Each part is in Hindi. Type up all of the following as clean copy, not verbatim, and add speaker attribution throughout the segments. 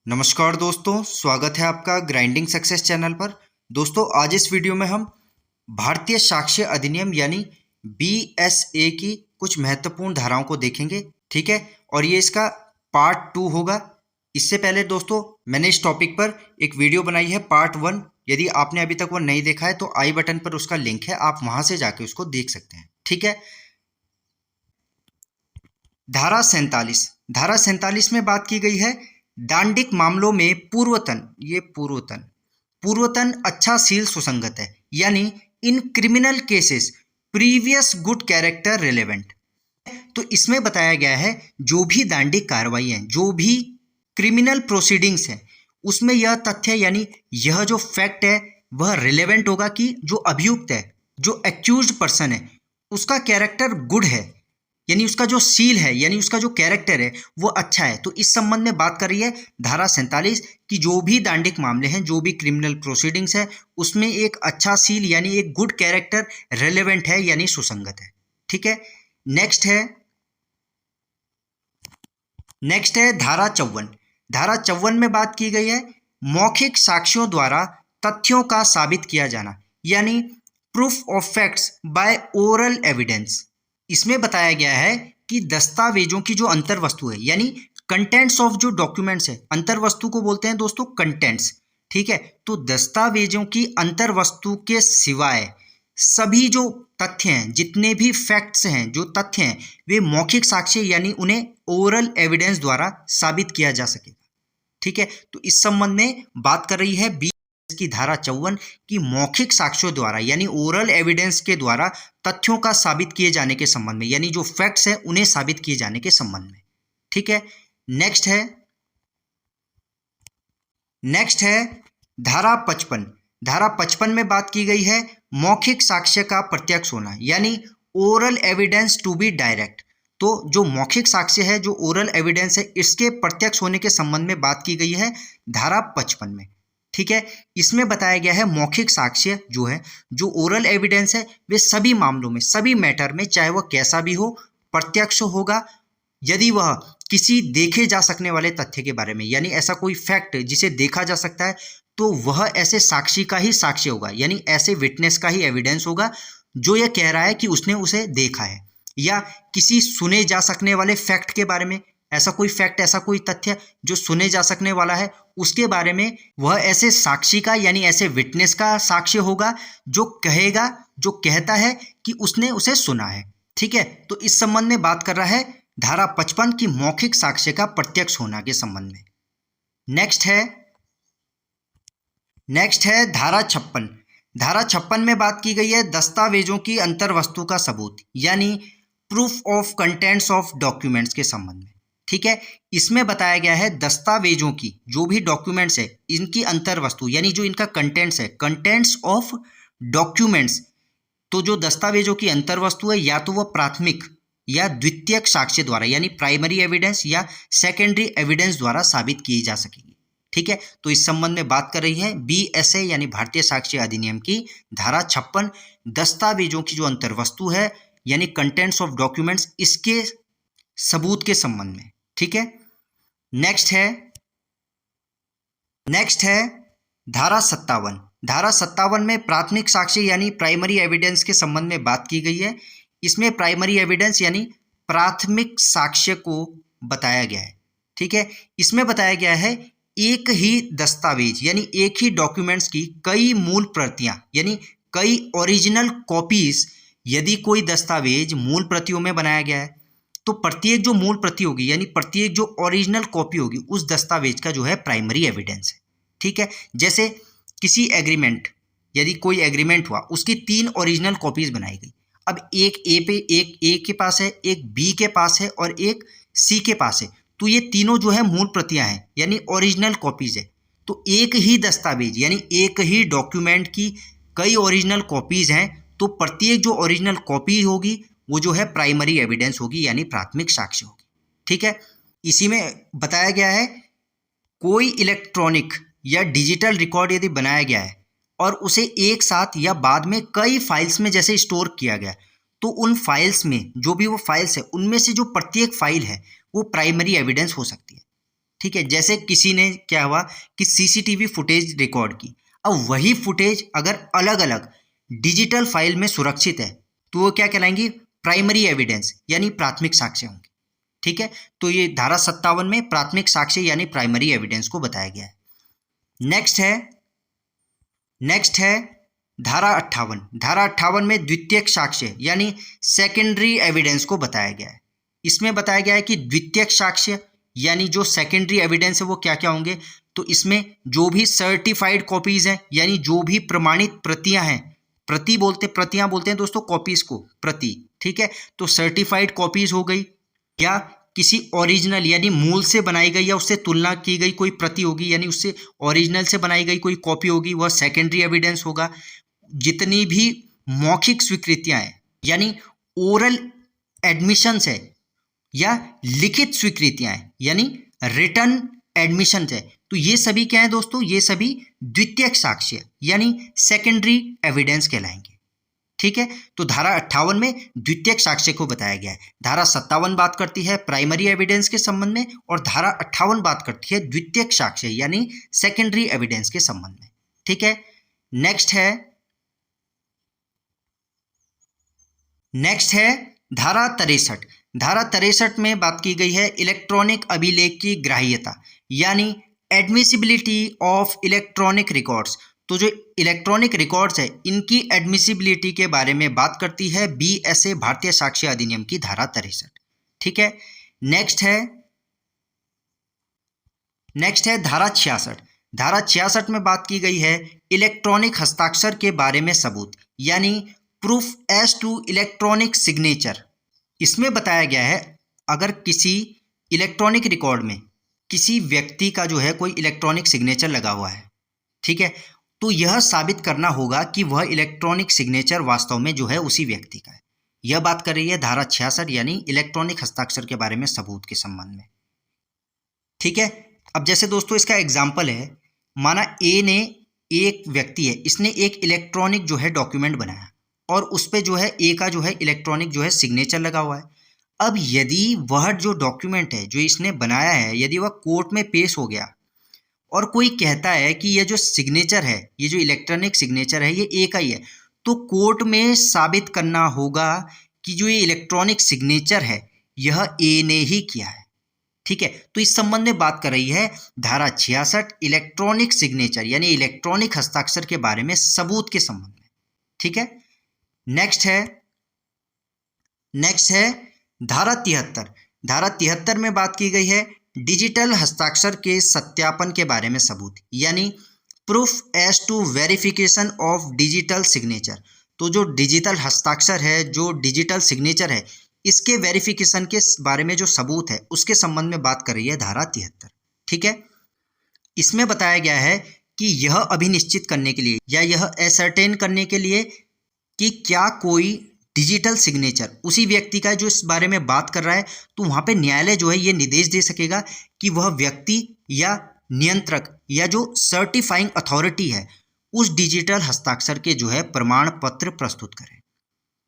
Speaker 1: नमस्कार दोस्तों, स्वागत है आपका ग्राइंडिंग सक्सेस चैनल पर। दोस्तों, आज इस वीडियो में हम भारतीय साक्ष्य अधिनियम यानी बीएसए की कुछ महत्वपूर्ण धाराओं को देखेंगे। ठीक है, और ये इसका पार्ट 2 होगा। इससे पहले दोस्तों, मैंने इस टॉपिक पर एक वीडियो बनाई है पार्ट 1। यदि आपने अभी तक वो नहीं देखा है तो आई बटन पर उसका लिंक है, आप वहां से जाके उसको देख सकते हैं। ठीक है। धारा 47 में बात की गई है दांडिक मामलों में पूर्वतन अच्छाशील सुसंगत है, यानी in criminal cases previous good character relevant. तो इसमें बताया गया है जो भी दांडिक कार्रवाई है, जो भी क्रिमिनल प्रोसीडिंग्स है, उसमें यह तथ्य यानी यह जो फैक्ट है वह रिलेवेंट होगा कि जो अभियुक्त है, जो एक्यूज्ड पर्सन है, उसका कैरेक्टर गुड है, यानी उसका जो सील है, यानी उसका जो कैरेक्टर है वो अच्छा है। तो इस संबंध में बात कर रही है धारा 47 की जो भी दांडिक मामले हैं, जो भी क्रिमिनल प्रोसीडिंग्स है, उसमें एक अच्छा सील यानी एक गुड कैरेक्टर रेलेवेंट है, यानी सुसंगत है। ठीक है। नेक्स्ट है धारा 54 में बात की गई है मौखिक साक्ष्यों द्वारा तथ्यों का साबित किया जाना, यानी proof of facts by oral evidence. इसमें बताया गया है कि दस्तावेजों की जो अंतर्वस्तु है, यानी कंटेंट्स ऑफ जो डॉक्यूमेंट्स है, अंतर्वस्तु को बोलते हैं दोस्तों कंटेंट्स। ठीक है। तो दस्तावेजों की अंतर्वस्तु के सिवाय सभी जो तथ्य हैं, जितने भी फैक्ट्स हैं, जो तथ्य हैं, वे मौखिक साक्ष्य यानी उन्हें ओरल एविडेंस द्वारा साबित किया जा सकेगा। ठीक है। तो इस संबंध में बात कर रही है की धारा 54 की मौखिक साक्ष्यों द्वारा यानी ओरल एविडेंस के द्वारा तथ्यों का साबित किए जाने के संबंध में, यानी जो फैक्ट्स है उन्हें साबित किए जाने के संबंध में। ठीक है। नेक्स्ट है धारा 55 में बात की गई है मौखिक साक्ष्य का प्रत्यक्ष होना, यानी oral evidence to be direct. तो जो मौखिक साक्ष्य है, जो ओरल एविडेंस है, इसके प्रत्यक्ष होने के संबंध में बात की गई है धारा 55 में। ठीक है। इसमें बताया गया है मौखिक साक्ष्य जो है, जो ओरल एविडेंस है, वे सभी मामलों में, सभी मैटर में, चाहे वह कैसा भी हो, प्रत्यक्ष होगा यदि वह किसी देखे जा सकने वाले तथ्य के बारे में, यानी ऐसा कोई फैक्ट जिसे देखा जा सकता है, तो वह ऐसे साक्षी का ही साक्ष्य होगा, यानी ऐसे विटनेस का ही एविडेंस होगा जो यह कह रहा है कि उसने उसे देखा है। या किसी सुने जा सकने वाले फैक्ट के बारे में, ऐसा कोई फैक्ट, ऐसा कोई तथ्य जो सुने जा सकने वाला है, उसके बारे में वह ऐसे साक्षी का यानी ऐसे विटनेस का साक्ष्य होगा जो कहेगा, जो कहता है कि उसने उसे सुना है। ठीक है। तो इस संबंध में बात कर रहा है धारा 55 की मौखिक साक्ष्य का प्रत्यक्ष होना के संबंध में। नेक्स्ट है धारा 56 में बात की गई है दस्तावेजों की अंतर्वस्तु का सबूत, यानी proof of contents of documents के संबंध में। ठीक है। इसमें बताया गया है दस्तावेजों की जो भी डॉक्यूमेंट्स है, इनकी अंतर्वस्तु यानी जो इनका कंटेंट्स है, कंटेंट्स ऑफ डॉक्यूमेंट्स। तो जो दस्तावेजों की अंतर्वस्तु है, या तो वह प्राथमिक या द्वितीयक साक्ष्य द्वारा यानी प्राइमरी एविडेंस या सेकेंडरी एविडेंस द्वारा साबित की जा सकेगी। ठीक है। तो इस संबंध में बात कर रही है बीएसए यानी भारतीय साक्ष्य अधिनियम की धारा 56 दस्तावेजों की जो अंतर्वस्तु है यानी कंटेंट्स ऑफ डॉक्यूमेंट्स, इसके सबूत के संबंध में। ठीक है। नेक्स्ट है धारा 57 में प्राथमिक साक्ष्य यानी प्राइमरी एविडेंस के संबंध में बात की गई है। इसमें प्राइमरी एविडेंस यानी प्राथमिक साक्ष्य को बताया गया है। ठीक है। इसमें बताया गया है एक ही दस्तावेज यानी एक ही डॉक्यूमेंट्स की कई मूल प्रतियां यानी कई ओरिजिनल कॉपीज, यदि कोई दस्तावेज मूल प्रतियों में बनाया गया है तो प्रत्येक जो मूल प्रति होगी यानी प्रत्येक जो ओरिजिनल कॉपी होगी उस दस्तावेज का जो है प्राइमरी एविडेंस है। ठीक है। जैसे किसी एग्रीमेंट, यदि कोई एग्रीमेंट हुआ, उसकी 3 ओरिजिनल कॉपीज बनाई गई। अब एक ए के पास है, एक बी के पास है और एक सी के पास है, तो ये तीनों जो है मूल प्रतियां हैं यानी ओरिजिनल कॉपीज है। तो एक ही दस्तावेज यानी एक ही डॉक्यूमेंट की कई ओरिजिनल कॉपीज हैं, तो प्रत्येक जो ओरिजिनल कॉपी होगी वो जो है प्राइमरी एविडेंस होगी यानी प्राथमिक साक्ष्य होगी। ठीक है। इसी में बताया गया है कोई इलेक्ट्रॉनिक या डिजिटल रिकॉर्ड यदि बनाया गया है और उसे एक साथ या बाद में कई फाइल्स में जैसे स्टोर किया गया, तो उन फाइल्स में जो भी वो फाइल्स है उनमें से जो प्रत्येक फाइल है वो प्राइमरी एविडेंस हो सकती है। ठीक है, जैसे किसी ने क्या हुआ कि सीसीटीवी फुटेज रिकॉर्ड की, अब वही फुटेज अगर अलग अलग डिजिटल फाइल में सुरक्षित है तो वो क्या कहलाएंगी, प्राइमरी एविडेंस यानी प्राथमिक साक्ष्य होंगे। ठीक है, तो ये धारा 57 में प्राथमिक साक्ष्य यानी प्राइमरी एविडेंस को बताया गया है। नेक्स्ट है धारा 58। धारा 58 में द्वितीयक साक्ष्य यानी सेकेंडरी एविडेंस को बताया गया है। इसमें बताया गया है कि द्वितीयक साक्ष्य यानी जो सेकेंडरी एविडेंस है वो क्या क्या होंगे, तो इसमें जो भी सर्टिफाइड कॉपीज हैं यानी जो भी प्रमाणित प्रतियां हैं, प्रतियां बोलते हैं दोस्तों कॉपीज को, प्रति, ठीक है, तो सर्टिफाइड कॉपीज हो गई, या किसी ओरिजिनल यानी मूल से बनाई गई या उससे तुलना की गई कोई प्रति होगी यानी उससे ओरिजिनल से बनाई गई कोई कॉपी होगी, वह सेकेंडरी एविडेंस होगा। जितनी भी मौखिक स्वीकृतियां हैं यानी ओरल एडमिशंस है या लिखित स्वीकृतियां हैं यानी रिटन एडमिशंस है, तो ये सभी क्या है दोस्तों, ये सभी द्वितीयक साक्ष्य यानी सेकेंडरी एविडेंस कहलाएंगे। ठीक है, तो धारा 58 में द्वितीयक साक्ष्य को बताया गया है। धारा 57 बात करती है प्राइमरी एविडेंस के संबंध में और धारा 58 बात करती है द्वितीयक साक्ष्य यानी सेकेंडरी एविडेंस के संबंध में। ठीक है, नेक्स्ट है धारा 63। धारा 63 में बात की गई है इलेक्ट्रॉनिक अभिलेख की ग्राह्यता यानी एडमिसिबिलिटी ऑफ इलेक्ट्रॉनिक रिकॉर्ड्स। तो जो इलेक्ट्रॉनिक रिकॉर्ड्स है इनकी एडमिसिबिलिटी के बारे में बात करती है BSA भारतीय साक्ष्य अधिनियम की धारा 63। ठीक है, नेक्स्ट है धारा 66। धारा 66 में बात की गई है इलेक्ट्रॉनिक हस्ताक्षर के बारे में सबूत यानी proof as to electronic signature. इसमें बताया गया है अगर किसी इलेक्ट्रॉनिक रिकॉर्ड में किसी व्यक्ति का जो है कोई इलेक्ट्रॉनिक सिग्नेचर लगा हुआ है, ठीक है, तो यह साबित करना होगा कि वह इलेक्ट्रॉनिक सिग्नेचर वास्तव में जो है उसी व्यक्ति का है। यह बात कर रही है धारा 66 यानी इलेक्ट्रॉनिक हस्ताक्षर के बारे में सबूत के संबंध में। ठीक है, अब जैसे दोस्तों इसका एग्जाम्पल है, माना एक व्यक्ति है, इसने एक इलेक्ट्रॉनिक जो है डॉक्यूमेंट बनाया और उस पर जो है ए का जो है इलेक्ट्रॉनिक जो है सिग्नेचर लगा हुआ है। अब यदि वह जो डॉक्यूमेंट है जो इसने बनाया है यदि वह कोर्ट में पेश हो गया और कोई कहता है कि यह जो सिग्नेचर है, ये जो इलेक्ट्रॉनिक सिग्नेचर है ये ए का ही है, तो कोर्ट में साबित करना होगा कि जो ये इलेक्ट्रॉनिक सिग्नेचर है यह ए ने ही किया है। ठीक है, तो इस संबंध में बात कर रही है धारा 66 इलेक्ट्रॉनिक सिग्नेचर यानी इलेक्ट्रॉनिक हस्ताक्षर के बारे में सबूत के संबंध में। ठीक है, नेक्स्ट है धारा 73। धारा 73 में बात की गई है डिजिटल हस्ताक्षर के सत्यापन के बारे में सबूत यानी proof as to verification of digital signature. तो जो डिजिटल हस्ताक्षर है, जो डिजिटल सिग्नेचर है, इसके वेरिफिकेशन के बारे में जो सबूत है उसके संबंध में बात कर रही है धारा 73। ठीक है, इसमें बताया गया है कि यह अभिनिश्चित करने के लिए या यह एसर्टेन करने के लिए कि क्या कोई डिजिटल सिग्नेचर उसी व्यक्ति का है जो इस बारे में बात कर रहा है, तो वहाँ पे न्यायालय जो है ये निर्देश दे सकेगा कि वह व्यक्ति या नियंत्रक या जो सर्टिफाइंग अथॉरिटी है उस डिजिटल हस्ताक्षर के जो है प्रमाण पत्र प्रस्तुत करें।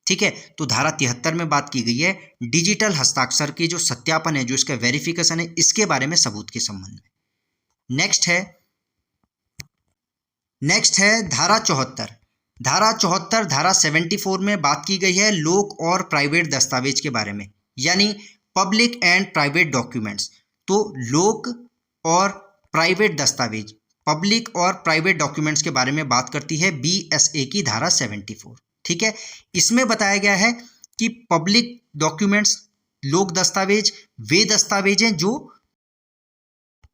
Speaker 1: ठीक है, तो धारा 73 में बात की गई है डिजिटल हस्ताक्षर के जो सत्यापन है, जो इसका वेरिफिकेशन है, इसके बारे में सबूत के संबंध में। नेक्स्ट है धारा 74। धारा 74 में बात की गई है लोक और प्राइवेट दस्तावेज के बारे में यानी पब्लिक एंड प्राइवेट डॉक्यूमेंट्स। तो लोक और प्राइवेट दस्तावेज, पब्लिक और प्राइवेट डॉक्यूमेंट्स के बारे में बात करती है BSA की धारा 74। ठीक है, इसमें बताया गया है कि पब्लिक डॉक्यूमेंट्स, लोक दस्तावेज वे दस्तावेज हैं जो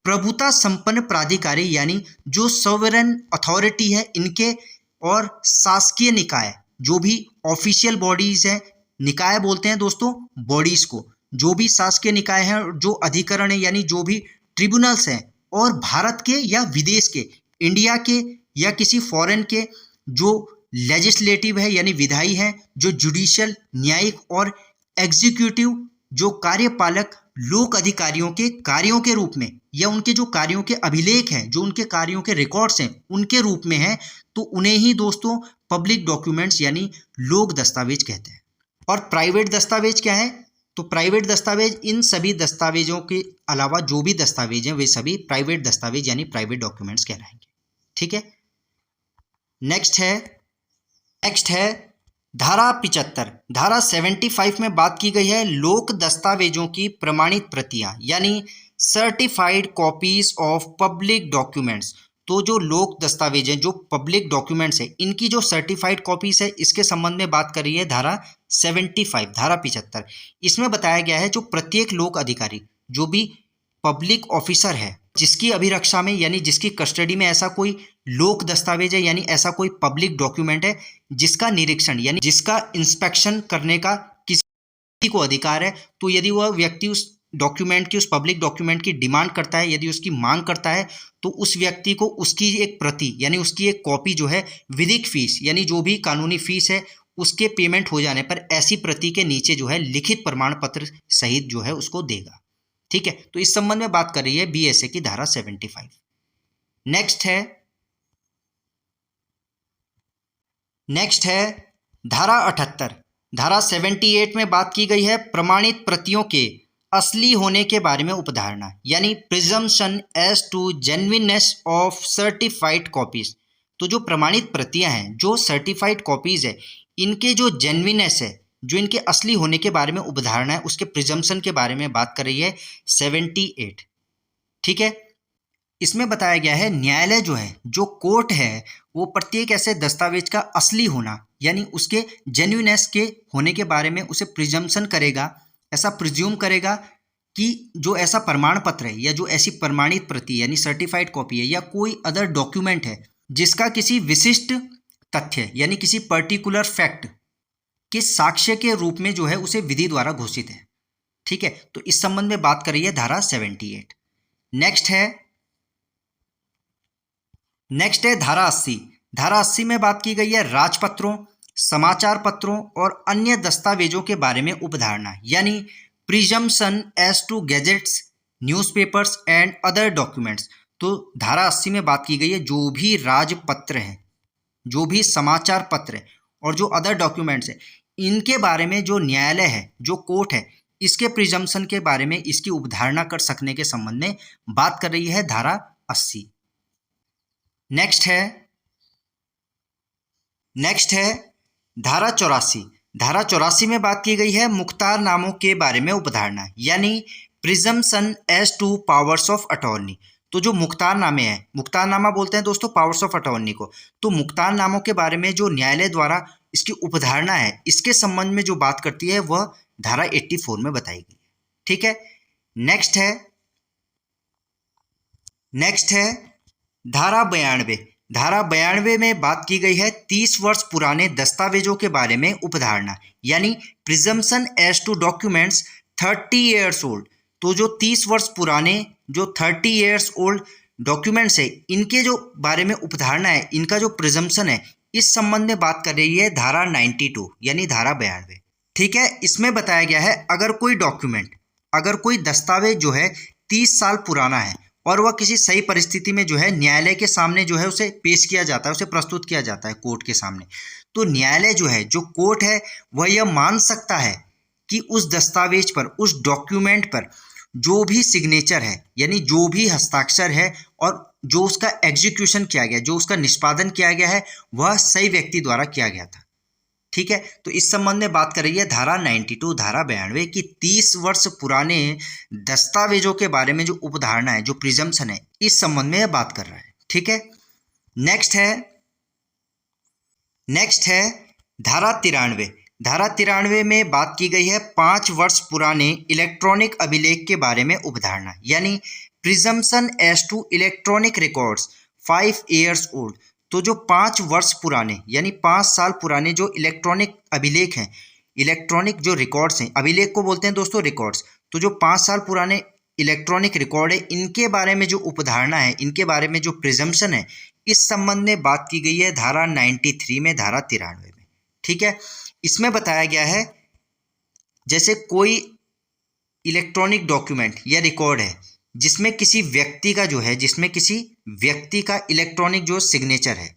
Speaker 1: प्रभुता संपन्न प्राधिकारी यानी जो सॉवरेन अथॉरिटी है इनके और शासकीय निकाय, जो भी ऑफिशियल बॉडीज हैं, निकाय बोलते हैं दोस्तों बॉडीज को, जो भी शासकीय निकाय हैं, जो अधिकरण है यानी जो भी ट्रिब्यूनल्स हैं, और भारत के या विदेश के, इंडिया के या किसी फॉरेन के जो लेजिस्लेटिव है यानी विधायी हैं, जो जुडिशियल न्यायिक और एग्जीक्यूटिव जो कार्यपालक लोक अधिकारियों के कार्यों के रूप में या उनके जो कार्यों के अभिलेख हैं, जो उनके कार्यों के रिकॉर्ड्स हैं उनके रूप में हैं, तो उन्हें ही दोस्तों पब्लिक डॉक्यूमेंट्स यानी लोक दस्तावेज कहते हैं। और प्राइवेट दस्तावेज क्या है? तो प्राइवेट दस्तावेज इन सभी दस्तावेजों के अलावा जो भी दस्तावेज हैं वे सभी प्राइवेट दस्तावेज यानी प्राइवेट डॉक्यूमेंट्स कहलाएंगे। ठीक है, नेक्स्ट है धारा 75। धारा 75 में बात की गई है लोक दस्तावेजों की प्रमाणित प्रतियां यानी certified copies of public documents. तो जो लोक दस्तावेज हैं, जो पब्लिक डॉक्यूमेंट्स है, इनकी जो सर्टिफाइड कॉपीज है, इसके संबंध में बात कर रही है धारा 75, धारा 75। इसमें बताया गया है जो प्रत्येक लोक अधिकारी, जो भी पब्लिक ऑफिसर है, जिसकी अभिरक्षा में यानी जिसकी कस्टडी में ऐसा कोई लोक दस्तावेज है यानी ऐसा कोई पब्लिक डॉक्यूमेंट है जिसका निरीक्षण यानी जिसका इंस्पेक्शन करने का किसी को अधिकार है, तो यदि वह व्यक्ति उस डॉक्यूमेंट की, उस पब्लिक डॉक्यूमेंट की डिमांड करता है, यदि उसकी मांग करता है, तो उस व्यक्ति को उसकी एक प्रति यानी उसकी एक कॉपी जो है विधिक फीस यानी जो भी कानूनी फीस है उसके पेमेंट हो जाने पर ऐसी प्रति के नीचे जो है लिखित प्रमाण पत्र सहित जो है उसको देगा। ठीक है, तो इस संबंध में बात कर रही है बीएसए की धारा 75। नेक्स्ट है धारा 78। धारा 78 में बात की गई है प्रमाणित प्रतियों के असली होने के बारे में उपधारणा यानी presumption as to genuineness of certified copies. तो जो प्रमाणित प्रतियां हैं, जो सर्टिफाइड कॉपीज है, इनके जो जेन्युइननेस है, जो इनके असली होने के बारे में उपधारणा है, उसके प्रिजम्पशन के बारे में बात कर रही है 78। ठीक है, इसमें बताया गया है न्यायालय जो है, जो कोर्ट है, वो प्रत्येक ऐसे दस्तावेज का असली होना यानी उसके जेन्युइननेस के होने के बारे में उसे प्रिजम्पशन करेगा, ऐसा प्रिज्यूम करेगा कि जो ऐसा प्रमाण पत्र है या जो ऐसी प्रमाणित प्रति यानी सर्टिफाइड कॉपी है या कोई अदर डॉक्यूमेंट है जिसका किसी विशिष्ट तथ्य यानी किसी पर्टिकुलर फैक्ट के साक्ष्य के रूप में जो है उसे विधि द्वारा घोषित है। ठीक है, तो इस संबंध में बात कर रही है धारा 78। नेक्स्ट है धारा 80। धारा 80 में बात की गई है राजपत्रों, समाचार पत्रों और अन्य दस्तावेजों के बारे में उपधारणा यानी presumption as to gazettes, newspapers and other documents. तो धारा 80 में बात की गई है जो भी राजपत्र हैं, जो भी समाचार पत्र है और जो अदर डॉक्यूमेंट्स है, इनके बारे में जो न्यायालय है, जो कोर्ट है, इसके प्रिजम्पशन के बारे में, इसकी उपधारणा कर सकने के संबंध में बात कर रही है धारा 80। नेक्स्ट है धारा 84। धारा 84 में बात की गई है मुख्तारनामों के बारे में उपधारणा यानी presumption as to powers of attorney. तो जो मुख्तारनामे हैं, मुख्तारनामा बोलते हैं दोस्तों पावर्स ऑफ अटॉर्नी को, तो मुख्तारनामों के बारे में जो न्यायालय द्वारा इसकी उपधारणा है, इसके संबंध में जो बात करती है वह धारा 84 में बताई गई है। ठीक है, नेक्स्ट है धारा 92। धारा 92 में बात की गई है 30 वर्ष पुराने दस्तावेजों के बारे में उपधारणा यानी presumption as to documents 30 years old. तो जो 30 वर्ष पुराने जो 30 ईयर्स ओल्ड डॉक्यूमेंट्स है, इनके जो बारे में उपधारणा है, इनका जो प्रिजम्पशन है, इस संबंध में बात कर रही है धारा 92 यानी धारा 92। ठीक है, इसमें बताया गया है अगर कोई डॉक्यूमेंट, अगर कोई दस्तावेज जो है 30 साल पुराना है और वह किसी सही परिस्थिति में जो है न्यायालय के सामने जो है उसे पेश किया जाता है, उसे प्रस्तुत किया जाता है कोर्ट के सामने, तो न्यायालय जो है, जो कोर्ट है, वह यह मान सकता है कि उस दस्तावेज पर, उस डॉक्यूमेंट पर जो भी सिग्नेचर है यानी जो भी हस्ताक्षर है और जो उसका एग्जीक्यूशन किया गया, जो उसका निष्पादन किया गया है, वह सही व्यक्ति द्वारा किया गया था। ठीक है, तो इस संबंध में बात कर रही है धारा 92, धारा 92 की 30 वर्ष पुराने दस्तावेजों के बारे में जो उपधारणा है, जो प्रिजम्पशन है, इस संबंध में बात कर रहा है। ठीक है, नेक्स्ट है धारा 93। धारा 93 में बात की गई है 5 वर्ष पुराने इलेक्ट्रॉनिक अभिलेख के बारे में उपधारणा यानी presumption as to electronic records 5 years old. तो जो 5 वर्ष पुराने यानी 5 साल पुराने जो इलेक्ट्रॉनिक अभिलेख हैं, इलेक्ट्रॉनिक जो रिकॉर्ड्स हैं, अभिलेख को बोलते हैं दोस्तों रिकॉर्ड्स, तो जो 5 साल पुराने इलेक्ट्रॉनिक रिकॉर्ड है, इनके बारे में जो उपधारणा है, इनके बारे में जो प्रिजम्पशन है, इस संबंध में बात की गई है धारा 93 में, धारा 93 में। ठीक है, इसमें बताया गया है जैसे कोई इलेक्ट्रॉनिक डॉक्यूमेंट या रिकॉर्ड है जिसमें किसी व्यक्ति का जो है, जिसमें किसी व्यक्ति का इलेक्ट्रॉनिक जो सिग्नेचर है,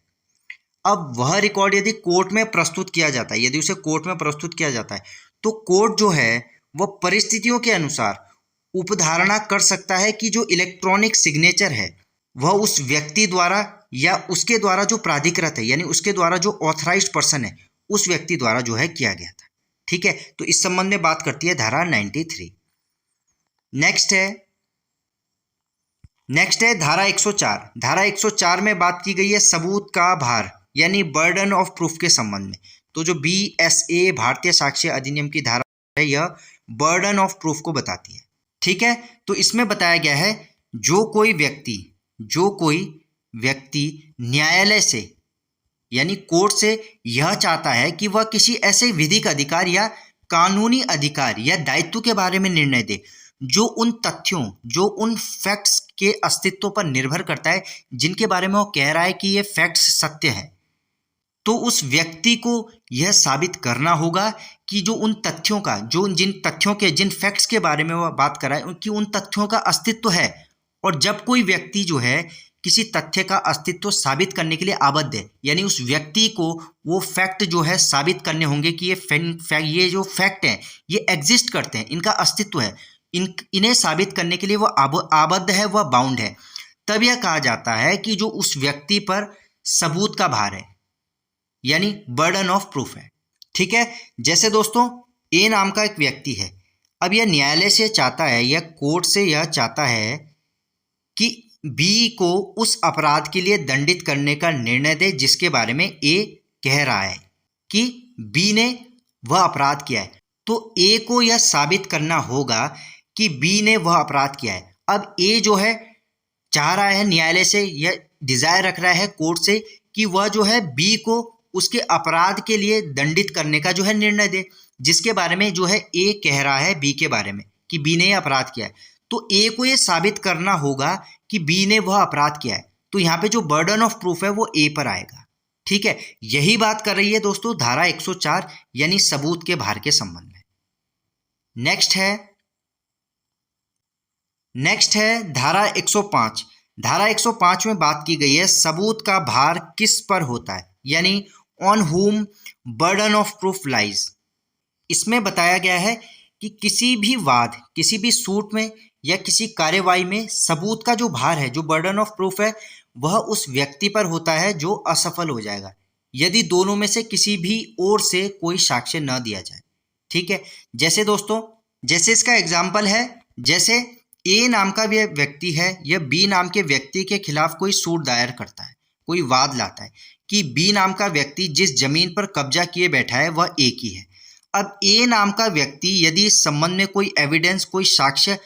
Speaker 1: अब वह रिकॉर्ड यदि कोर्ट में प्रस्तुत किया जाता है, यदि उसे कोर्ट में प्रस्तुत किया जाता है, तो कोर्ट जो है वह परिस्थितियों के अनुसार उपधारणा कर सकता है कि जो इलेक्ट्रॉनिक सिग्नेचर है वह उस व्यक्ति द्वारा या उसके द्वारा जो प्राधिकृत है, यानी उसके द्वारा जो ऑथराइज्ड पर्सन है उस व्यक्ति द्वारा जो है किया गया था। ठीक है, तो इस संबंध में बात करती है धारा 93। नेक्स्ट है धारा 104। धारा 104 में बात की गई है सबूत का भार यानी बर्डन ऑफ प्रूफ के संबंध में। तो जो BSA भारतीय साक्ष्य अधिनियम की धारा है यह बर्डन ऑफ प्रूफ को बताती है। ठीक है, तो इसमें बताया गया है जो कोई व्यक्ति न्यायालय से यानी कोर्ट से यह चाहता है कि वह किसी ऐसे विधिक अधिकार या कानूनी अधिकार या दायित्व के बारे में निर्णय दे जो उन तथ्यों, जो उन फैक्ट्स के अस्तित्व पर निर्भर करता है जिनके बारे में वो कह रहा है कि ये फैक्ट्स सत्य है, तो उस व्यक्ति को यह साबित करना होगा कि जो उन तथ्यों का, जिन फैक्ट्स के बारे में वह बात कर रहा है कि उन तथ्यों का अस्तित्व है। और जब कोई व्यक्ति जो है किसी तथ्य का अस्तित्व साबित करने के लिए आबद्ध है, यानी उस व्यक्ति को वो फैक्ट जो है साबित करने होंगे कि ये जो फैक्ट हैं ये एग्जिस्ट करते हैं, इनका अस्तित्व है, इन्हें साबित करने के लिए वह आबद्ध है, वह बाउंड है, तब यह कहा जाता है कि जो उस व्यक्ति पर सबूत का भार है यानी बर्डन ऑफ प्रूफ है। ठीक है, जैसे दोस्तों ए नाम का एक व्यक्ति है, अब यह न्यायालय से चाहता है या कोर्ट से यह चाहता है कि बी को उस अपराध के लिए दंडित करने का निर्णय दे जिसके बारे में ए कह रहा है कि बी ने वह अपराध किया है। तो ए को यह साबित करना होगा कि बी ने वह अपराध किया है। अब ए जो है चाह रहा है न्यायालय से, यह डिजायर रख रहा है कोर्ट से कि वह जो है बी को उसके अपराध के लिए दंडित करने का जो है निर्णय दे जिसके बारे में जो है ए कह रहा है बी के बारे में कि बी ने यह अपराध किया है। तो ए को यह साबित करना होगा कि बी ने वह अपराध किया है, तो यहाँ पे जो बर्डन ऑफ प्रूफ है वो ए पर आएगा। ठीक है, यही बात कर रही है दोस्तों धारा 104 यानी सबूत के भार के संबंध में। नेक्स्ट है धारा 105। धारा 105 में बात की गई है सबूत का भार किस पर होता है, यानी ऑन हुम बर्डन ऑफ प्रूफ लाइज। इसमें बताया गया है कि किसी भी वाद, किसी भी सूट में या किसी कार्यवाही में सबूत का जो भार है, जो बर्डन ऑफ प्रूफ है, वह उस व्यक्ति पर होता है जो असफल हो जाएगा यदि दोनों में से किसी भी ओर से कोई साक्ष्य न दिया जाए। ठीक है, जैसे दोस्तों, जैसे इसका एग्जाम्पल है, जैसे ए नाम का व्यक्ति है, यह बी नाम के व्यक्ति के खिलाफ कोई सूट दायर करता है, कोई वाद लाता है कि बी नाम का व्यक्ति जिस जमीन पर कब्जा किए बैठा है वह ए की है। अब ए नाम का व्यक्ति यदि इस संबंध में कोई एविडेंस, कोई साक्ष्य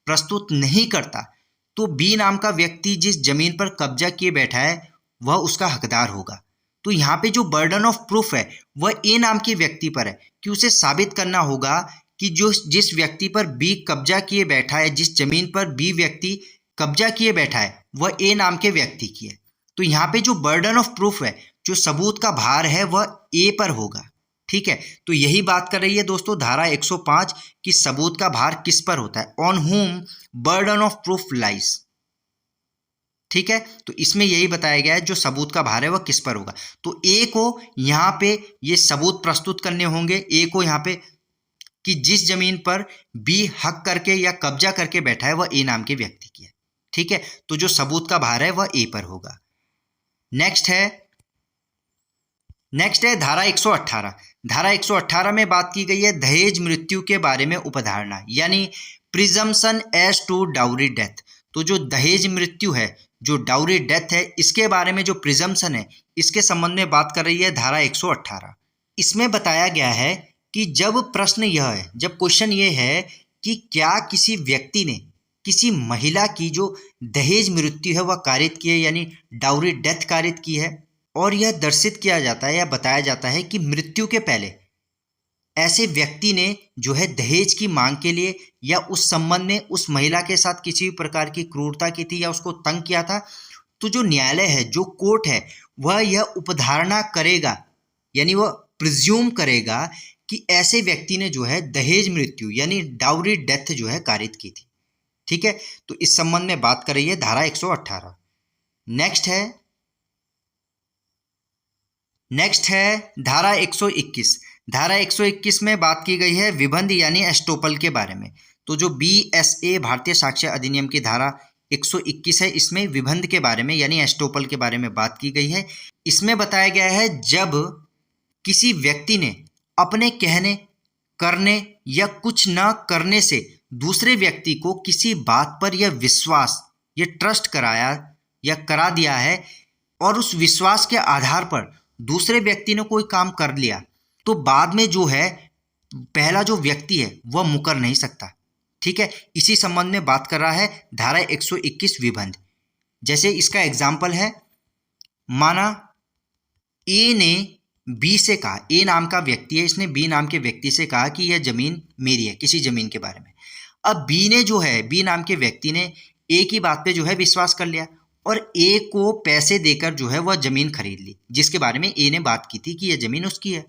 Speaker 1: प्रस्तुत नहीं करता तो बी नाम का व्यक्ति जिस जमीन पर कब्जा किए बैठा है वह उसका हकदार होगा। तो यहाँ पे जो बर्डन ऑफ प्रूफ है वह ए नाम के व्यक्ति पर है कि उसे साबित करना होगा कि जिस व्यक्ति पर बी कब्जा किए बैठा है, जिस जमीन पर बी व्यक्ति कब्जा किए बैठा है वह ए नाम के व्यक्ति की है। तो यहाँ पे जो बर्डन ऑफ प्रूफ है, जो सबूत का भार है, वह ए पर होगा। ठीक है, तो यही बात कर रही है दोस्तों धारा 105 कि सबूत का भार किस पर होता है, ऑन हुम बर्डन ऑफ प्रूफ लाइज। ठीक है, तो इसमें यही बताया गया है जो सबूत का भार है वह किस पर होगा। तो ए को यहाँ पे ये सबूत प्रस्तुत करने होंगे, ए को यहाँ पे कि जिस जमीन पर बी हक करके या कब्जा करके बैठा है वह ए नाम के व्यक्ति की है। ठीक है, तो जो सबूत का भार है वह ए पर होगा। नेक्स्ट है धारा 118। धारा 118 में बात की गई है दहेज मृत्यु के बारे में उपधारणा यानी presumption as to dowry death. तो जो दहेज मृत्यु है, जो डाउरी डेथ है, इसके बारे में जो प्रिजम्पशन है, इसके संबंध में बात कर रही है धारा 118। इसमें बताया गया है कि जब प्रश्न यह है, जब क्वेश्चन ये है कि क्या किसी व्यक्ति ने किसी महिला की जो दहेज मृत्यु है वह कारित की है यानी डाउरी डेथ कारित की है, और यह दर्शित किया जाता है या बताया जाता है कि मृत्यु के पहले ऐसे व्यक्ति ने जो है दहेज की मांग के लिए या उस संबंध में उस महिला के साथ किसी भी प्रकार की क्रूरता की थी या उसको तंग किया था, तो जो न्यायालय है, जो कोर्ट है, वह यह उपधारणा करेगा यानी वह प्रिज्यूम करेगा कि ऐसे व्यक्ति ने जो है दहेज मृत्यु यानी डाउरी डेथ जो है कारित की थी। ठीक है, तो इस संबंध में बात कर रही है धारा 118। नेक्स्ट है धारा 121। धारा 121 में बात की गई है विबंध यानी एस्टोपल के बारे में। तो जो BSA भारतीय साक्ष्य अधिनियम की धारा 121 है, इसमें विबंध के बारे में यानी एस्टोपल के बारे में बात की गई है। इसमें बताया गया है जब किसी व्यक्ति ने अपने कहने, करने या कुछ न करने से दूसरे व्यक्ति को किसी बात पर यह विश्वास, यह ट्रस्ट कराया या करा दिया है और उस विश्वास के आधार पर दूसरे व्यक्ति ने कोई काम कर लिया, तो बाद में जो है पहला जो व्यक्ति है वह मुकर नहीं सकता। ठीक है, इसी संबंध में बात कर रहा है धारा 121 विबंध। जैसे इसका एग्जाम्पल है, माना ए ने बी से कहा, ए नाम का व्यक्ति है, इसने बी नाम के व्यक्ति से कहा कि यह जमीन मेरी है, किसी जमीन के बारे में। अब बी ने जो है, बी नाम के व्यक्ति ने ए की बात पे जो है विश्वास कर लिया और ए को पैसे देकर जो है वह जमीन खरीद ली, जिसके बारे में ए ने बात की थी कि यह जमीन उसकी है।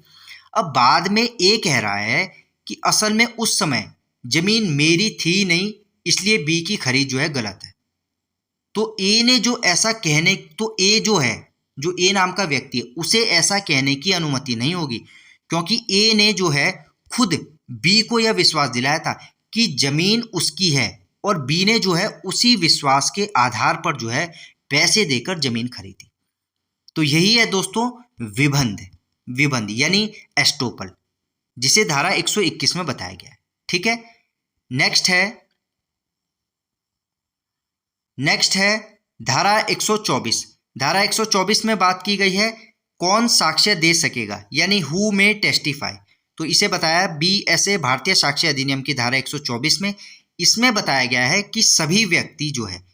Speaker 1: अब बाद में ए कह रहा है कि असल में उस समय जमीन मेरी थी नहीं, इसलिए बी की खरीद जो है गलत है। तो ए ने जो ऐसा कहने, तो ए जो है, जो ए नाम का व्यक्ति है, उसे ऐसा कहने की अनुमति नहीं होगी, क्योंकि ए ने जो है खुद बी को यह विश्वास दिलाया था कि जमीन उसकी है और बी ने जो है उसी विश्वास के आधार पर जो है पैसे देकर जमीन खरीदी। तो यही है दोस्तों विबंध, विबंध यानी एस्टोपल, जिसे धारा 121 में बताया गया है। ठीक है, नेक्स्ट है धारा 124। धारा 124 में बात की गई है कौन साक्ष्य दे सकेगा, यानी हु मे टेस्टिफाई। तो इसे बताया BSA भारतीय साक्ष्य अधिनियम की धारा 124 में। इसमें बताया गया है कि सभी व्यक्ति जो है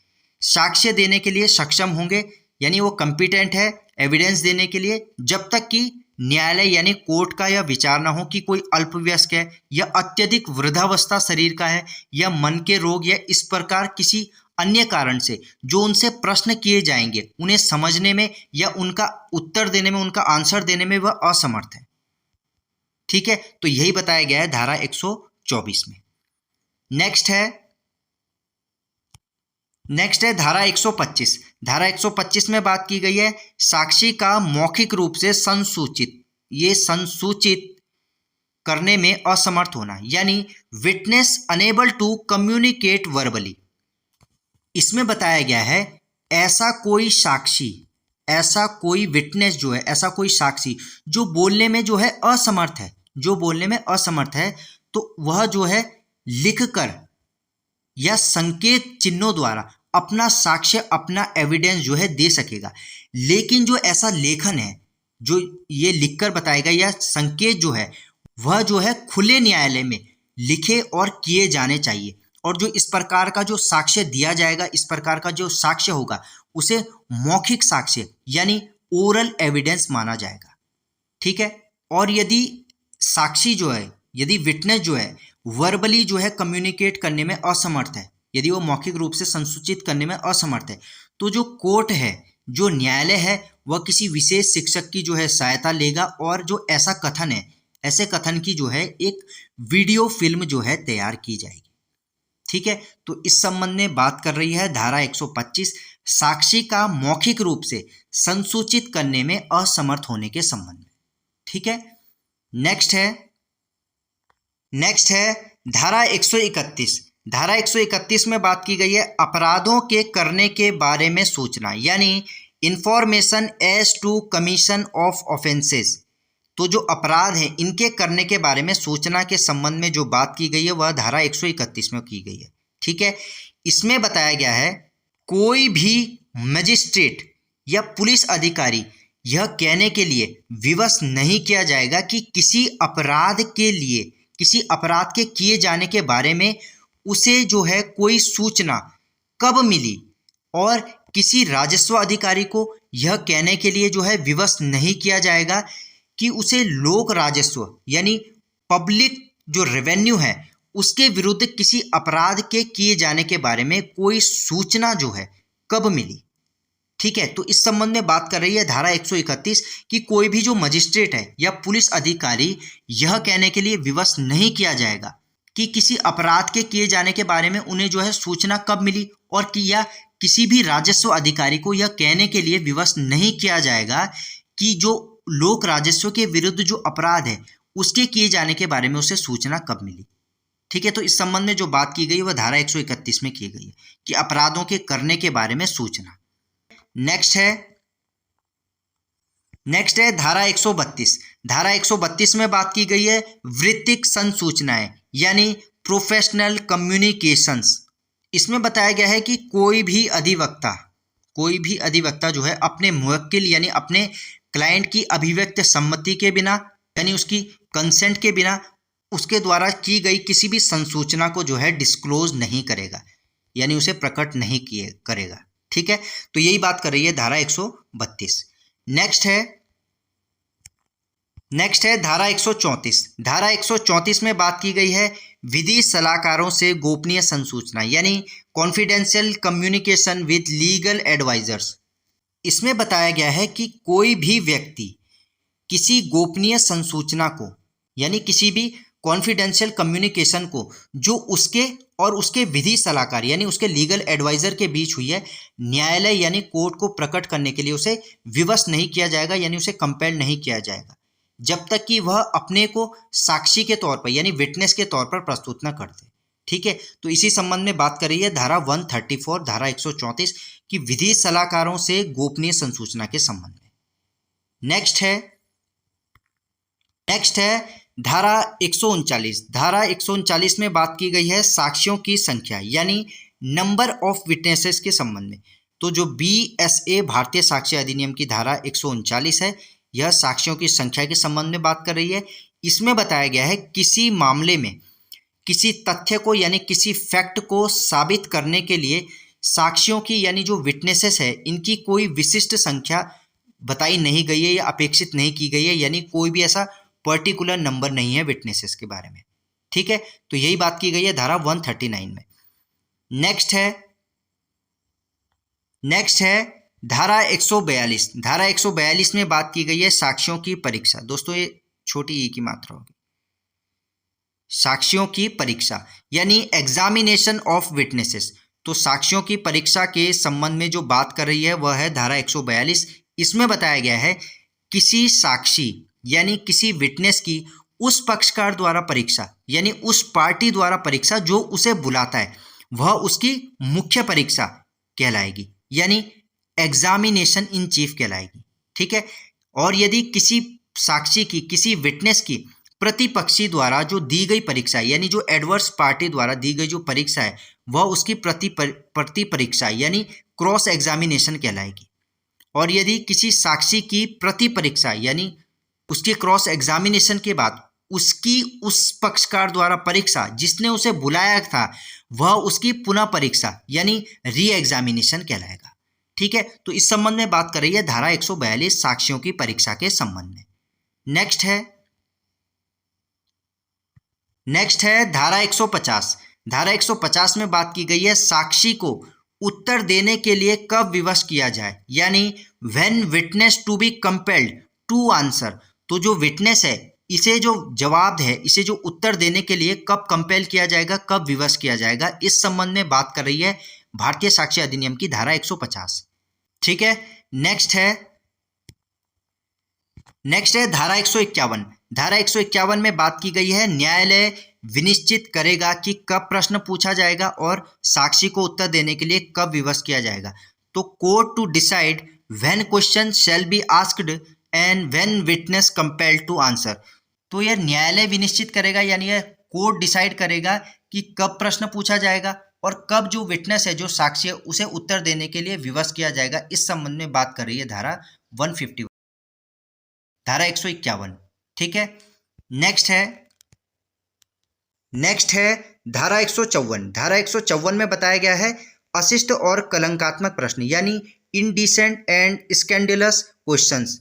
Speaker 1: साक्ष्य देने के लिए सक्षम होंगे, यानी वो कॉम्पिटेंट है एविडेंस देने के लिए, जब तक कि न्यायालय यानी कोर्ट का यह विचार ना हो कि कोई अल्पवयस्क है या अत्यधिक वृद्धावस्था शरीर का है या मन के रोग या इस प्रकार किसी अन्य कारण से जो उनसे प्रश्न किए जाएंगे उन्हें समझने में या उनका उत्तर देने में, उनका आंसर देने में वह असमर्थ है। ठीक है, तो यही बताया गया है धारा 124 में। नेक्स्ट है धारा 125। धारा 125 में बात की गई है साक्षी का मौखिक रूप से संसूचित करने में असमर्थ होना, यानी witness unable to communicate verbally. इसमें बताया गया है ऐसा कोई साक्षी, ऐसा कोई विटनेस जो है, ऐसा कोई साक्षी जो बोलने में जो है असमर्थ है, जो बोलने में असमर्थ है, तो वह जो है लिखकर या संकेत चिन्हों द्वारा अपना साक्ष्य, अपना एविडेंस जो है दे सकेगा। लेकिन जो ऐसा लेखन है जो ये लिखकर बताएगा या संकेत जो है वह जो है खुले न्यायालय में लिखे और किए जाने चाहिए, और जो इस प्रकार का जो साक्ष्य दिया जाएगा, इस प्रकार का जो साक्ष्य होगा उसे मौखिक साक्ष्य यानी ओरल एविडेंस माना जाएगा। ठीक है, और यदि साक्षी जो है, यदि विटनेस जो है वर्बली जो है कम्युनिकेट करने में असमर्थ है, यदि वो मौखिक रूप से संसूचित करने में असमर्थ है, तो जो कोर्ट है, जो न्यायालय है, वह किसी विशेष शिक्षक की जो है सहायता लेगा और जो ऐसा कथन है, ऐसे कथन की जो है एक वीडियो फिल्म जो है तैयार की जाएगी। ठीक है, तो इस संबंध में बात कर रही है धारा 125 साक्षी का मौखिक रूप से संसूचित करने में असमर्थ होने के संबंध में। ठीक है, नेक्स्ट है धारा 131। धारा 131 में बात की गई है अपराधों के करने के बारे में सूचना, यानी information as to commission of offences. तो जो अपराध हैं इनके करने के बारे में सूचना के संबंध में जो बात की गई है वह धारा 131 में की गई है। ठीक है, इसमें बताया गया है कोई भी मजिस्ट्रेट या पुलिस अधिकारी यह कहने के लिए विवश नहीं किया जाएगा कि किसी अपराध के लिए, किसी अपराध के किए जाने के बारे में उसे जो है कोई सूचना कब मिली, और किसी राजस्व अधिकारी को यह कहने के लिए जो है विवश नहीं किया जाएगा कि उसे लोक राजस्व यानी पब्लिक जो रेवेन्यू है उसके विरुद्ध किसी अपराध के किए जाने के बारे में कोई सूचना जो है कब मिली। ठीक है, तो इस संबंध में बात कर रही है धारा 131 कि कोई भी जो मजिस्ट्रेट है या पुलिस अधिकारी यह कहने के लिए विवश नहीं किया जाएगा कि किसी अपराध के किए जाने के बारे में उन्हें जो है सूचना कब मिली, और कि या किसी भी राजस्व अधिकारी को यह कहने के लिए विवश नहीं किया जाएगा कि जो लोक राजस्व के विरुद्ध जो अपराध है उसके किए जाने के बारे में उसे सूचना कब मिली। ठीक है, तो इस संबंध में जो बात की गई वह धारा 131 में की गई है कि अपराधों के करने के बारे में सूचना। नेक्स्ट है धारा 132। धारा 132 में बात की गई है वृत्तिक संसूचनाएं यानी प्रोफेशनल कम्युनिकेशंस। इसमें बताया गया है कि कोई भी अधिवक्ता जो है अपने मुवक्किल यानी अपने क्लाइंट की अभिव्यक्त सम्मति के बिना यानी उसकी कंसेंट के बिना उसके द्वारा की गई किसी भी संसूचना को जो है डिस्क्लोज नहीं करेगा, यानी उसे प्रकट नहीं करेगा। ठीक है, तो यही बात कर रही है धारा 132। नेक्स्ट है धारा 134। धारा 134 में बात की गई है विधि सलाहकारों से गोपनीय संसूचना यानी confidential communication with legal advisers. इसमें बताया गया है कि कोई भी व्यक्ति किसी गोपनीय संसूचना को यानी किसी भी कॉन्फिडेंशियल कम्युनिकेशन को जो उसके और उसके विधि सलाहकार यानी उसके लीगल एडवाइजर के बीच हुई है, न्यायालय यानी कोर्ट को प्रकट करने के लिए उसे विवश नहीं किया जाएगा यानी उसे कंपेल नहीं किया जाएगा जब तक कि वह अपने को साक्षी के तौर पर यानी विटनेस के तौर पर प्रस्तुत न कर दे। ठीक है, तो इसी संबंध में बात कर रही है धारा 134 धारा 134 की विधि सलाहकारों से गोपनीय संसूचना के संबंध में। नेक्स्ट है धारा 139। धारा 139 में बात की गई है साक्ष्यों की संख्या यानी नंबर ऑफ विटनेसेस के संबंध में। तो जो BSA भारतीय साक्ष्य अधिनियम की धारा 139 है, यह साक्ष्यों की संख्या के संबंध में बात कर रही है। इसमें बताया गया है किसी मामले में किसी तथ्य को यानी किसी फैक्ट को साबित करने के लिए साक्ष्यों की यानी जो विटनेसेस है इनकी कोई विशिष्ट संख्या बताई नहीं गई है या अपेक्षित नहीं की गई है, यानी कोई भी ऐसा पर्टिकुलर नंबर नहीं है विटनेसेस के बारे में। ठीक है, तो यही बात की गई है धारा 139 में। नेक्स्ट है धारा 142। धारा 142 में बात की गई है साक्ष्यों की परीक्षा। दोस्तों ये छोटी ई की मात्रा होगी। साक्ष्यों की परीक्षा यानी एग्जामिनेशन ऑफ विटनेसेस। तो साक्ष्यों की परीक्षा के संबंध में जो बात कर रही है वह है धारा 142। इसमें बताया गया है किसी साक्षी यानी किसी विटनेस की उस पक्षकार द्वारा परीक्षा यानी उस पार्टी द्वारा परीक्षा जो उसे बुलाता है वह उसकी मुख्य परीक्षा कहलाएगी यानी एग्जामिनेशन इन चीफ कहलाएगी। ठीक है, और यदि किसी साक्षी की किसी विटनेस की प्रतिपक्षी द्वारा जो दी गई परीक्षा यानी जो एडवर्स पार्टी द्वारा दी गई जो परीक्षा है वह उसकी प्रति परीक्षा यानी क्रॉस एग्जामिनेशन कहलाएगी। और यदि किसी साक्षी की प्रति परीक्षा यानी उसकी क्रॉस एग्जामिनेशन के बाद उसकी उस पक्षकार द्वारा परीक्षा जिसने उसे बुलाया था वह उसकी पुनः परीक्षा यानी री एग्जामिनेशन कहलाएगा। ठीक है, तो इस संबंध में बात कर रही है धारा 142 साक्ष्यों की परीक्षा के संबंध में। नेक्स्ट है धारा 150। धारा 150 में बात की गई है साक्षी को उत्तर देने के लिए कब विवश किया जाए यानी when witness to be compelled to answer. तो जो विटनेस है इसे जो जवाब है इसे जो उत्तर देने के लिए कब कंपेल किया जाएगा, कब विवश किया जाएगा, इस संबंध में बात कर रही है भारतीय साक्ष्य अधिनियम की धारा 150। ठीक है, नेक्स्ट है धारा 151। धारा 151 में बात की गई है न्यायालय विनिश्चित करेगा कि कब प्रश्न पूछा जाएगा और साक्षी को उत्तर देने के लिए कब विवश किया जाएगा। तो court to decide when question shall be asked and when witness compelled to answer. तो यह न्यायालय विनिश्चित करेगा यानी यह कोर्ट डिसाइड करेगा कि कब प्रश्न पूछा जाएगा और कब जो विटनेस है जो साक्षी है उसे उत्तर देने के लिए विवश किया जाएगा। इस संबंध में बात कर रही है धारा 151 धारा 151। ठीक है, नेक्स्ट है धारा 154। धारा 154 में बताया गया है अशिष्ट और कलंकात्मक प्रश्न यानी इनडिसेंट एंड स्कैंडलस क्वेश्चंस।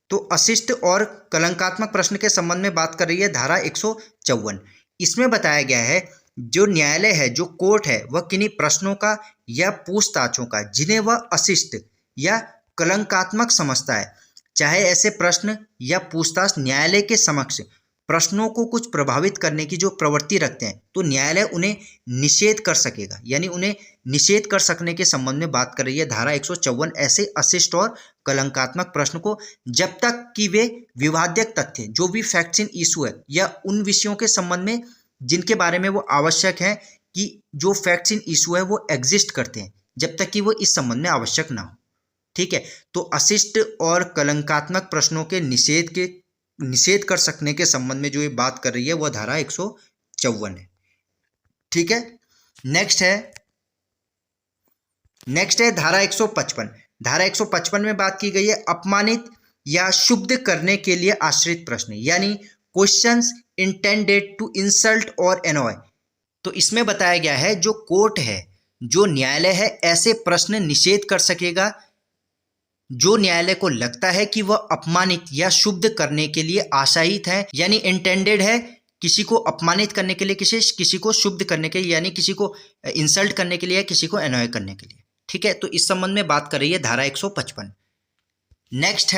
Speaker 1: तो अशिष्ट और कलंकात्मक प्रश्न के संबंध में बात कर रही है धारा 154। इसमें बताया गया है जो न्यायालय है जो कोर्ट है वह किन्हीं प्रश्नों का या पूछताछों का जिन्हें वह अशिष्ट या कलंकात्मक समझता है, चाहे ऐसे प्रश्न या पूछताछ न्यायालय के समक्ष प्रश्नों को कुछ प्रभावित करने की जो प्रवृत्ति रखते हैं, तो न्यायालय उन्हें निषेध कर सकेगा यानी उन्हें निषेध कर सकने के संबंध में बात कर रही है धारा 154 ऐसे अशिष्ट और कलंकात्मक प्रश्न को, जब तक कि वे विवाद्यक तथ्य जो भी फैक्ट्स इन इशू है या उन विषयों के संबंध में जिनके बारे में वो आवश्यक है कि जो फैक्ट्स इन इशू है वो एग्जिस्ट करते हैं, जब तक कि वो इस संबंध में आवश्यक ना हो। ठीक है, तो अशिष्ट और कलंकात्मक प्रश्नों के निषेध कर सकने के संबंध में जो ये बात कर रही है वह धारा 154 है। ठीक है, नेक्स्ट है धारा 155। धारा 155 में बात की गई है अपमानित या शुद्ध करने के लिए आश्रित प्रश्न, यानी क्वेश्चंस इंटेंडेड टू इंसल्ट और एनॉय। तो इसमें बताया गया है जो कोर्ट है, जो न्यायालय है, ऐसे प्रश्न निषेध कर सकेगा जो न्यायालय को लगता है कि वह अपमानित या शुद्ध करने के लिए आशायित है, यानी इंटेंडेड है किसी को अपमानित करने के लिए, किसी को शुद्ध करने के लिए, यानी किसी को इंसल्ट करने के लिए, किसी को एनॉय करने के लिए। ठीक है, तो इस संबंध में बात कर रही है धारा 155। नेक्स्ट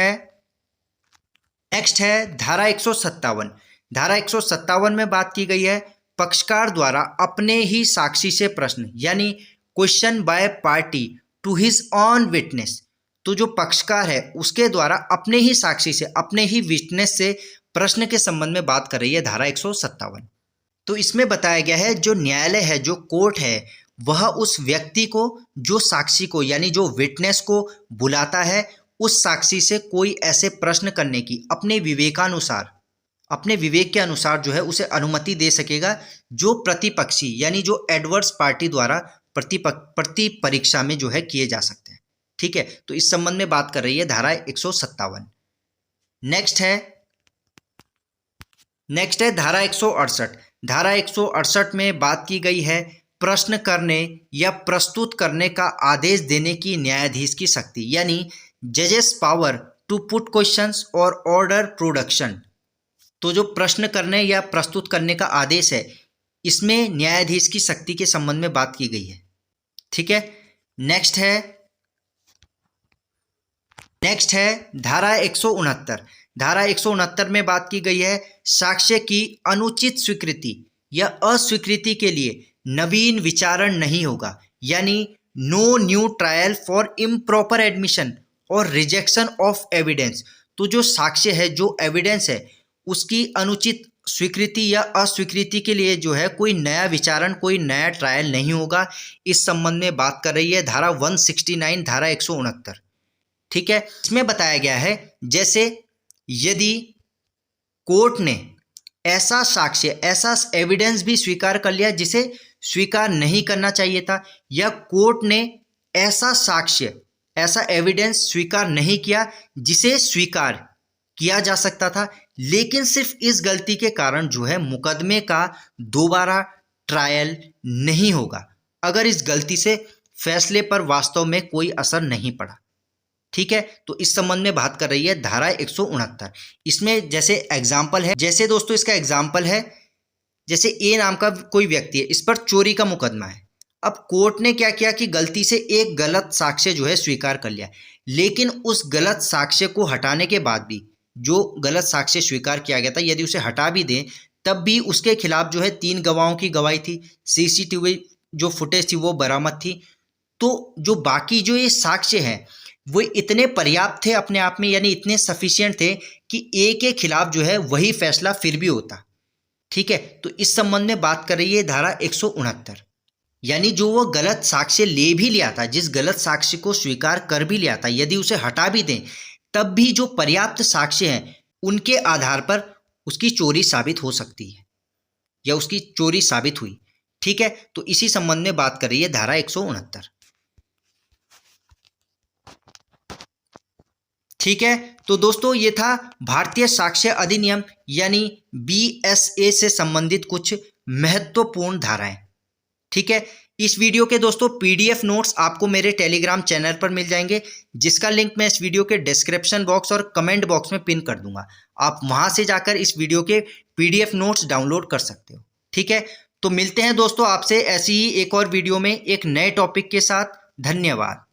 Speaker 1: है धारा 157। धारा 157 में बात की गई है पक्षकार द्वारा अपने ही साक्षी से प्रश्न, यानी question by party to his own witness. तो जो पक्षकार है उसके द्वारा अपने ही साक्षी से, अपने ही विटनेस से प्रश्न के संबंध में बात कर रही है धारा 157। तो इसमें बताया गया है जो न्यायालय है, जो कोर्ट है, वह उस व्यक्ति को, जो साक्षी को, यानी जो विटनेस को बुलाता है, उस साक्षी से कोई ऐसे प्रश्न करने की अपने विवेकानुसार, अपने विवेक के अनुसार जो है उसे अनुमति दे सकेगा जो प्रतिपक्षी, यानी जो एडवर्स पार्टी द्वारा प्रति परीक्षा में जो है किए जा सकते हैं। ठीक है, तो इस संबंध में बात कर रही है धारा 157। नेक्स्ट है धारा 168। धारा 168 में बात की गई है प्रश्न करने या प्रस्तुत करने का आदेश देने की न्यायाधीश की शक्ति, यानी जजेस पावर टू पुट क्वेश्चंस और ऑर्डर प्रोडक्शन। तो जो प्रश्न करने या प्रस्तुत करने का आदेश है, इसमें न्यायाधीश की शक्ति के संबंध में बात की गई है। ठीक है, नेक्स्ट है धारा 169। धारा 169 में बात की गई है साक्ष्य की अनुचित स्वीकृति या अस्वीकृति के लिए नवीन विचारण नहीं होगा, यानी no new trial for improper admission और रिजेक्शन ऑफ एविडेंस। तो जो साक्ष्य है, जो एविडेंस है, उसकी अनुचित स्वीकृति या अस्वीकृति के लिए जो है कोई नया विचारण, कोई नया ट्रायल नहीं होगा। इस संबंध में बात कर रही है धारा 169, धारा 169। ठीक है, इसमें बताया गया है जैसे यदि कोर्ट ने ऐसा साक्ष्य, ऐसा एविडेंस भी स्वीकार कर लिया जिसे स्वीकार नहीं करना चाहिए था, या कोर्ट ने ऐसा साक्ष्य, ऐसा एविडेंस स्वीकार नहीं किया जिसे स्वीकार किया जा सकता था, लेकिन सिर्फ इस गलती के कारण जो है मुकदमे का दोबारा ट्रायल नहीं होगा, अगर इस गलती से फैसले पर वास्तव में कोई असर नहीं पड़ा। ठीक है, तो इस संबंध में बात कर रही है धारा 169। इसमें जैसे एग्जाम्पल है, जैसे दोस्तों इसका एग्जाम्पल है, जैसे ए नाम का कोई व्यक्ति है, इस पर चोरी का मुकदमा है। अब कोर्ट ने क्या किया कि गलती से एक गलत साक्ष्य जो है स्वीकार कर लिया, लेकिन उस गलत साक्ष्य को हटाने के बाद भी, जो गलत साक्ष्य स्वीकार किया गया था, यदि उसे हटा भी दें तब भी उसके खिलाफ जो है 3 गवाहों की गवाही थी, सीसीटीवी जो फुटेज थी वो बरामद थी। तो जो बाकी जो ये साक्ष्य हैं वो इतने पर्याप्त थे अपने आप में, यानी इतने सफिशिएंट थे कि ए के खिलाफ जो है वही फैसला फिर भी होता। ठीक है, तो इस संबंध में बात कर रही है धारा 169, यानी जो वो गलत साक्ष्य ले भी लिया था, जिस गलत साक्ष्य को स्वीकार कर भी लिया था, यदि उसे हटा भी दें तब भी जो पर्याप्त साक्ष्य हैं उनके आधार पर उसकी चोरी साबित हो सकती है या उसकी चोरी साबित हुई। ठीक है, तो इसी संबंध में बात कर रही है धारा 169। ठीक है, तो दोस्तों ये था भारतीय साक्ष्य अधिनियम यानी BSA से संबंधित कुछ महत्वपूर्ण धाराएं। ठीक है, इस वीडियो के दोस्तों PDF नोट्स आपको मेरे टेलीग्राम चैनल पर मिल जाएंगे, जिसका लिंक मैं इस वीडियो के डिस्क्रिप्शन बॉक्स और कमेंट बॉक्स में पिन कर दूंगा। आप वहां से जाकर इस वीडियो के PDF नोट्स डाउनलोड कर सकते हो। ठीक है, तो मिलते हैं दोस्तों आपसे ऐसी ही एक और वीडियो में एक नए टॉपिक के साथ। धन्यवाद।